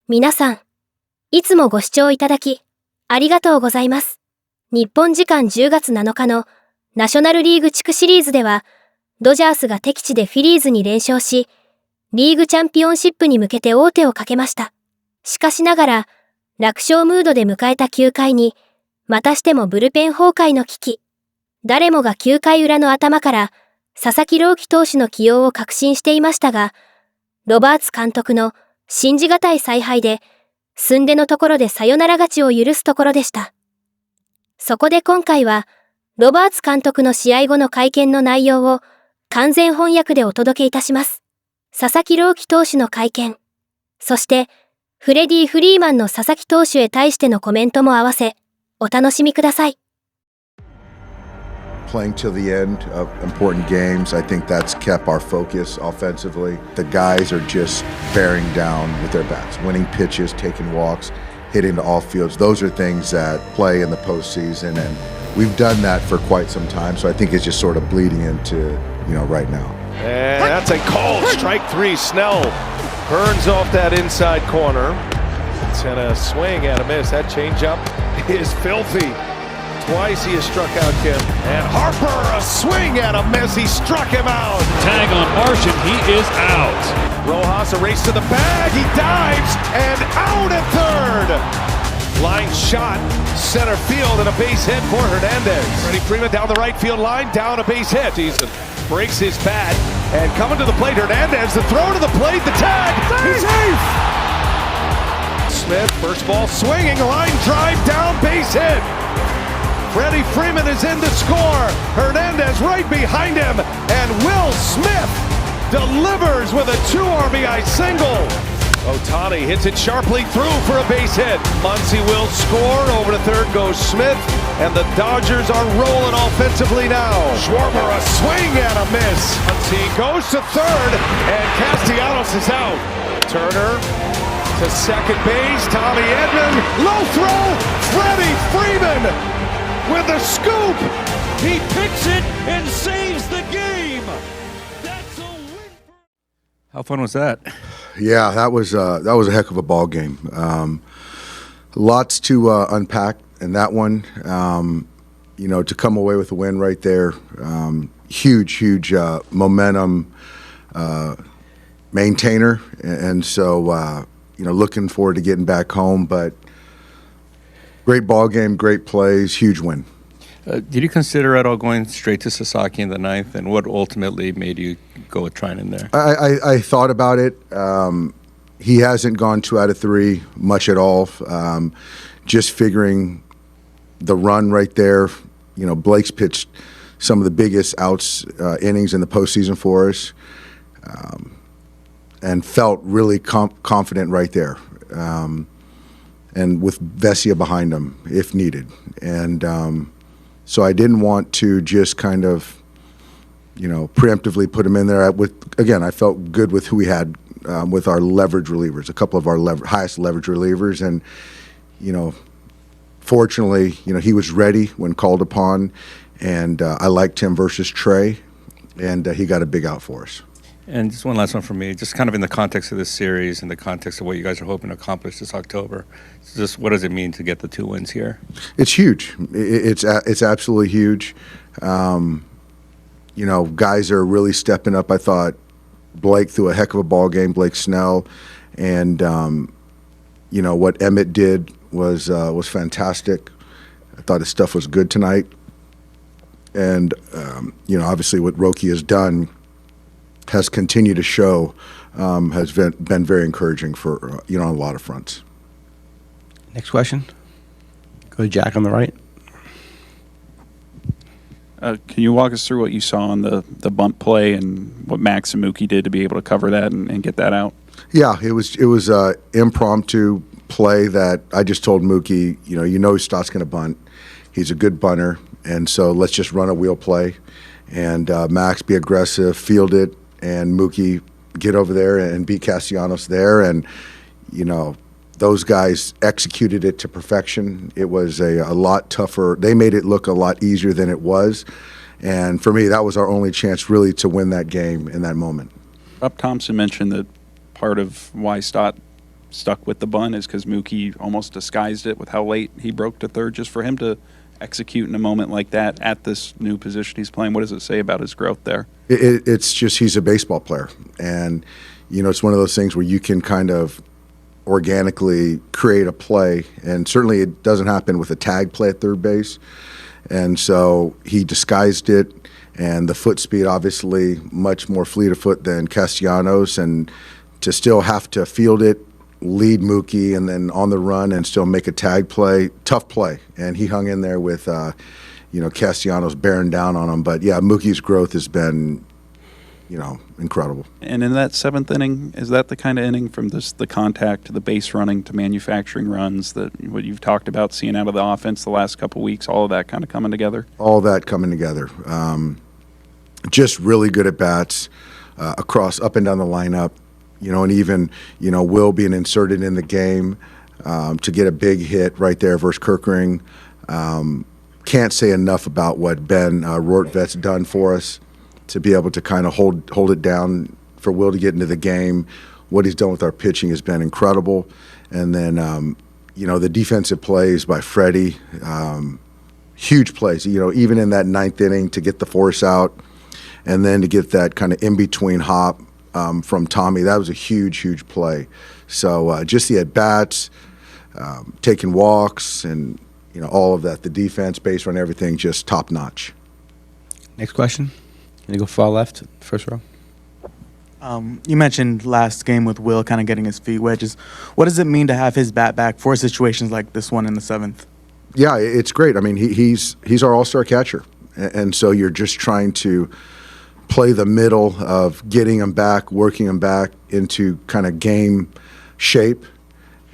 皆さん、いつもご視聴いただき、ありがとうございます。日本時間10月7日のナショナルリーグ地区シリーズでは、ドジャースが敵地でフィリーズに連勝し、リーグチャンピオンシップに向けて王手をかけました。しかしながら、楽勝ムードで迎えた9回に、またしてもブルペン崩壊の危機。誰もが9回裏の頭から、佐々木朗希投手の起用を確信していましたが、ロバーツ監督の信じがたい采配で、寸出のところでサヨナラ勝ちを許すところでした。そこで今回は、ロバーツ監督の試合後の会見の内容を完全翻訳でお届けいたします。佐々木朗希投手の会見、そしてフレディ・フリーマンの佐々木投手へ対してのコメントも合わせ、お楽しみください。Playing till the end of important games, I think that's kept our focus offensively. The guys are just bearing down with their bats, winning pitches, taking walks, hitting to all fields. Those are things that play in the postseason, and we've done that for quite some time. So I think it's just sort of bleeding into, right now. And that's a called strike three. Snell burns off that inside corner. It's in a swing and a miss. That changeup is filthy. Twice he has struck out Kim. And Harper, a swing and a miss. He struck him out. Tag on Martian. He is out. Rojas a race to the bag. He dives and out at third. Line shot, center field, and a base hit for Hernandez. Freddie Freeman down the right field line, down a base hit. He breaks his bat and coming to the plate. Hernandez, the throw to the plate, the tag. He's safe. Smith, first ball swinging, line drive down, base hit. Freddie Freeman is in to score. Hernandez right behind him. And Will Smith delivers with a 2 RBI single. Ohtani hits it sharply through for a base hit. Muncy will score. Over to third goes Smith. And the Dodgers are rolling offensively now. Schwarber a swing and a miss. Muncy goes to third. And Castellanos is out. Turner to second base. Tommy Edman. Low throw. Freddie Freeman with a scoop. He picks it and saves the game. That's a win. How fun was that? Yeah, that was a heck of a ball game. Lots to unpack in that one. To come away with a win right there, huge momentum maintainer, and so looking forward to getting back home. But great ball game, great plays, huge win. Did you consider at all going straight to Sasaki in the ninth, and what ultimately made you go with Trinan there? I thought about it. He hasn't gone 2 out of 3 much at all. Just figuring the run right there. Blake's pitched some of the biggest outs innings in the postseason for us, and felt really confident right there. And with Vesia behind him if needed. And so I didn't want to just kind of, preemptively put him in there. I felt good with who we had with our leverage relievers, a couple of our highest leverage relievers. And, fortunately, he was ready when called upon. And I liked him versus Trey. And he got a big out for us. And just one last one from me, just kind of in the context of this series, in the context of what you guys are hoping to accomplish this October. Just what does it mean to get the 2 wins here? It's huge. It's absolutely huge. Guys are really stepping up. I thought Blake threw a heck of a ball game, Blake Snell, and what Emmett did was fantastic. I thought his stuff was good tonight, and obviously what Roki has done has continued to show, has been very encouraging for on a lot of fronts. Next question. Go to Jack on the right. Can you walk us through what you saw on the bunt play and what Max and Mookie did to be able to cover that and get that out? Yeah, it was an impromptu play that I just told Mookie, Stott's going to bunt. He's a good bunter, and so let's just run a wheel play. And Max be aggressive, field it, and Mookie get over there and beat Castellanos there. And, those guys executed it to perfection. It was a lot tougher. They made it look a lot easier than it was. And for me, that was our only chance really to win that game in that moment. Rob Thompson mentioned that part of why Stott stuck with the bunt is because Mookie almost disguised it with how late he broke to third. Just for him to execute in a moment like that at this new position he's playing, what does it say about his growth there? It's just he's a baseball player. And, it's one of those things where you can kind of organically create a play. And certainly it doesn't happen with a tag play at third base. And so he disguised it. And the foot speed, obviously, much more fleet of foot than Castellanos. And to still have to field it, lead Mookie, and then on the run and still make a tag play, tough play. And he hung in there with, Castellanos bearing down on him. But, yeah, Mookie's growth has been, incredible. And in that seventh inning, is that the kind of inning from the contact to the base running to manufacturing runs that what you've talked about seeing out of the offense the last couple of weeks, all of that kind of coming together? All that coming together. Just really good at bats across up and down the lineup, and even, Will being inserted in the game to get a big hit right there versus Kirkring. Can't say enough about what Ben Rortvet's done for us to be able to kind of hold it down for Will to get into the game. What he's done with our pitching has been incredible. And then, the defensive plays by Freddie, huge plays, even in that ninth inning to get the force out. And then to get that kind of in-between hop from Tommy, that was a huge, huge play. So just the at-bats, taking walks, and, all of that, the defense, base run, everything, just top-notch. Next question. Gonna go far left, first row. You mentioned last game with Will kind of getting his feet wedges. What does it mean to have his bat back for situations like this one in the seventh? Yeah, it's great. I mean, he's our all-star catcher. And so you're just trying to play the middle of getting him back, working him back into kind of game shape.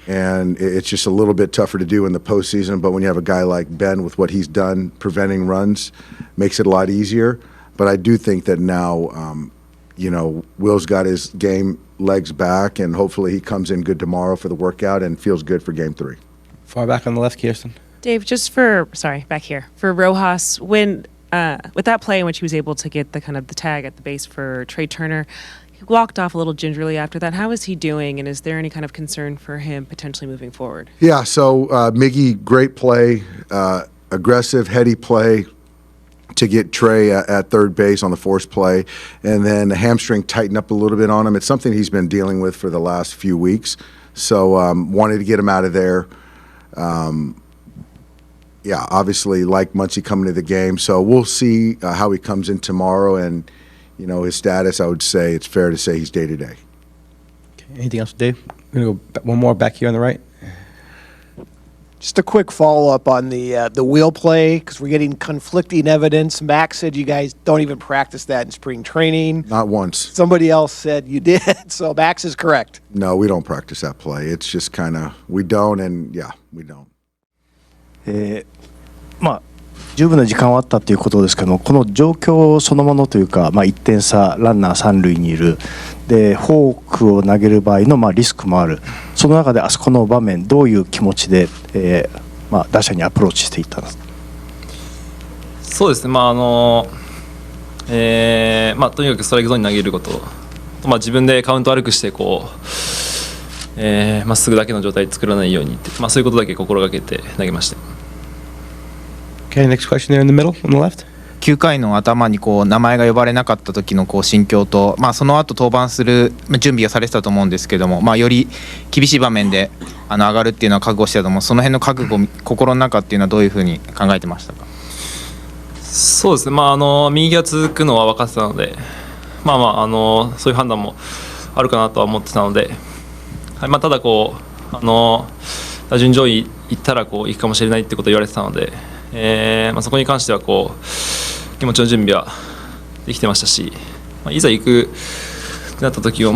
And it's just a little bit tougher to do in the postseason. But when you have a guy like Ben with what he's done, preventing runs, makes it a lot easier. But I do think that now, Will's got his game legs back, and hopefully he comes in good tomorrow for the workout and feels good for Game 3. Far back on the left, Kirsten. Dave, back here, for Rojas, when with that play in which he was able to get the tag at the base for Trey Turner, he walked off a little gingerly after that. How is he doing, and is there any kind of concern for him potentially moving forward? Yeah, so Miggy, great play, aggressive, heady play to get Trey at third base on the force play, and then the hamstring tightened up a little bit on him. It's something he's been dealing with for the last few weeks, so wanted to get him out of there. Obviously like Muncy coming to the game, so we'll see how he comes in tomorrow, and his status. I would say it's fair to say he's day to day. Anything else, Dave? We're gonna go one more back here on the right. Just a quick follow-up on the wheel play, because we're getting conflicting evidence. Max said you guys don't even practice that in spring training. Not once. Somebody else said you did, so Max is correct. No, we don't practice that play. It's just kind of, we don't, and we don't. 十分な時間はあったということですけども、この状況そのものというか、1点差、ランナー三塁にいる、でフォークを投げる場合のリスクもある、その中であそこの場面、どういう気持ちで、打者にアプローチしていったんですか。そうですね、とにかくストライクゾーンに投げること、自分でカウント悪くしてまっすぐだけの状態作らないようにって、そういうことだけ心がけて投げました。Okay, next question there in the middle on the left. 9回の頭に名前が呼ばれなかった時の心境と、その後登板する準備がされてたと思うんですけども、より厳しい場面で上がるっていうのは覚悟してたと思う。その辺の覚悟、心の中っていうのはどういうふうに考えてましたか。そうですね、右が続くのは分かってたので、そういう判断もあるかなとは思ってたので、ただ打順上位行ったら行くかもしれないってことを言われてたので、そこに関しては気持ちの準備はできてましたし、いざ行くってなった時を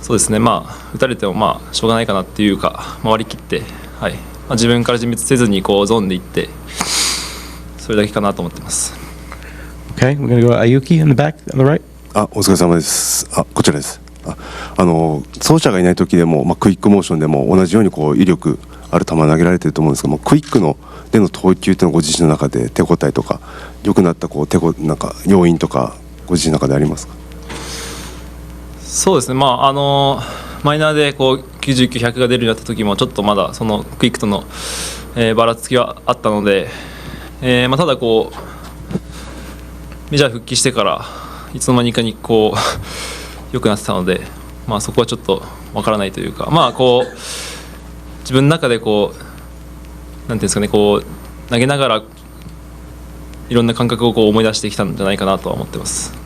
そうですね、打たれてもしょうがないかなっていうか、割り切って、自分から自滅せずにゾーンで行ってそれだけかなと思ってます。Okay, we're gonna go Ayuki in the back on the right. お疲れ様です。こちらです。走者がいない時でも、クイックモーションでも同じように威力ある球投げられてると思うんですけども、クイックでの投球というのはご自身の中で手応えとか良くなったなんか要因とかご自身の中でありますか。そうですね、マイナーでこう99、100が出るようになった時もちょっとまだそのクイックとの、ばらつきはあったので、ただこうメジャー復帰してからいつの間にかにこう良くなってたので、そこはちょっとわからないというか、こう自分の中でこうなんていうんですかね、こう投げながらいろんな感覚をこう思い出してきたんじゃないかなとは思ってます。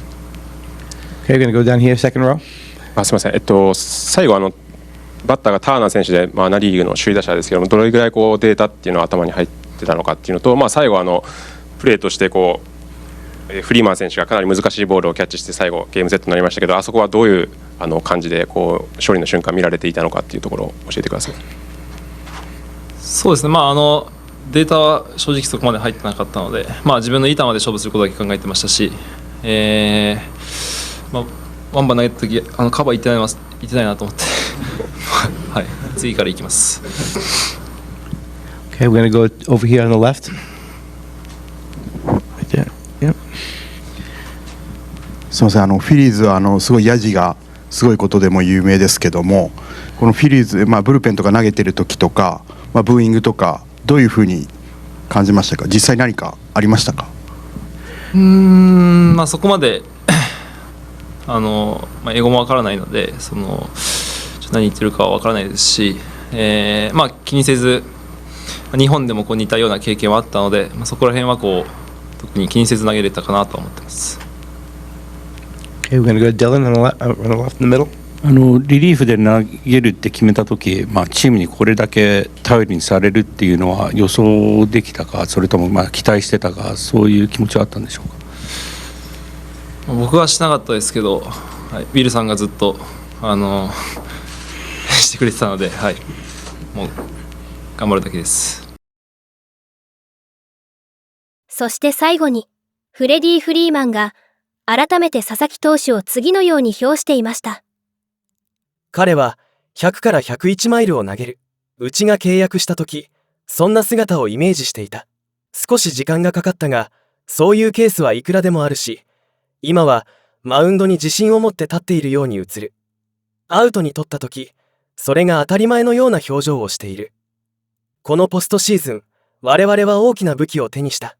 Okay, we're going to go down here, second row. すみません、最後バッターがターナー選手で、ナ・リーグの首位打者ですけども、どれぐらいこうデータっていうのは頭に入ってたのかっていうのと、最後プレーとしてこうフリーマン選手がかなり難しいボールをキャッチして最後ゲームセットになりましたけど、あそこはどういう感じでこう勝利の瞬間見られていたのかっていうところを教えてください。そうですね、データは正直そこまで入ってなかったので、自分のいい球で勝負することだけ考えてましたし、ワンバン投げた時カバー行ってないなと思ってはい、次から行きます。 Okay, we're going to go over here on the left. Right there. Yep. すみません、フィリーズはすごいヤジがすごいことでも有名ですけども、このフィリーズ、ブルペンとか投げてる時とか、ブーイングとかどういうふうに感じましたか？実際何かありましたか？そこまで英語もわからないので、何言ってるかはわからないですし、気にせず日本でもこう似たような経験はあったので、そこら辺はこう特に気にせず投げれたかなと思ってます。Okay, we're going to go Dylan on the left in the middle. リリーフで投げるって決めた時、チームにこれだけ頼りにされるっていうのは予想できたか、それとも期待してたか、そういう気持ちはあったんでしょうか？僕はしなかったですけど、ビルさんがずっとしてくれてたので、もう頑張るだけです。そして最後にフレディ・フリーマンが改めて佐々木投手を次のように評していました。彼は100から101マイルを投げる。うちが契約した時、そんな姿をイメージしていた。少し時間がかかったが、そういうケースはいくらでもあるし、今はマウンドに自信を持って立っているように映る。アウトに取った時、それが当たり前のような表情をしている。このポストシーズン、我々は大きな武器を手にした。